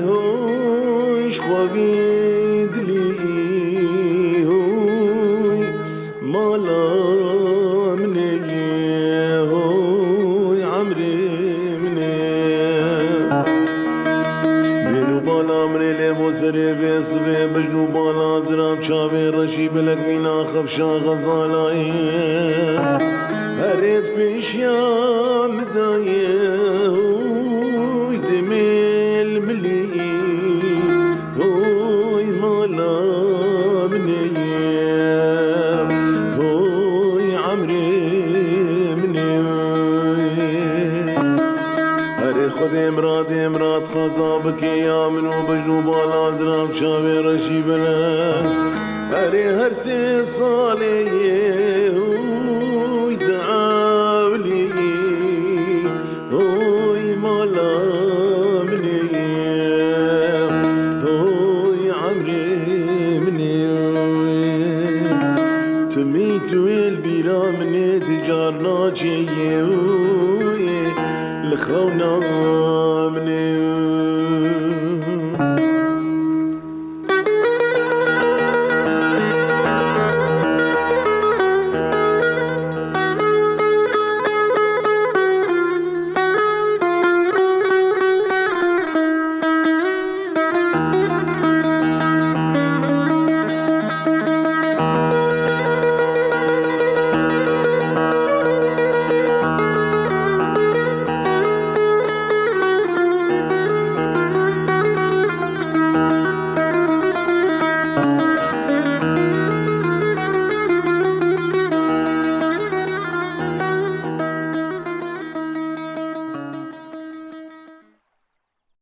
هوش خوابی دلی هوی مالا منه هوی عمري منه دلو بالا منه لبوسري بيصبي بجنو بالا زراب شابي رشي بلك مينا خفشا غزالاي هريت بيشيا مدايه هوي دميل ملي هوي مالا مني هوي عمري مني هري خد امراد خزابك يا منو بجنو بالا زراب شابي رشي بلك هري هرسي صالي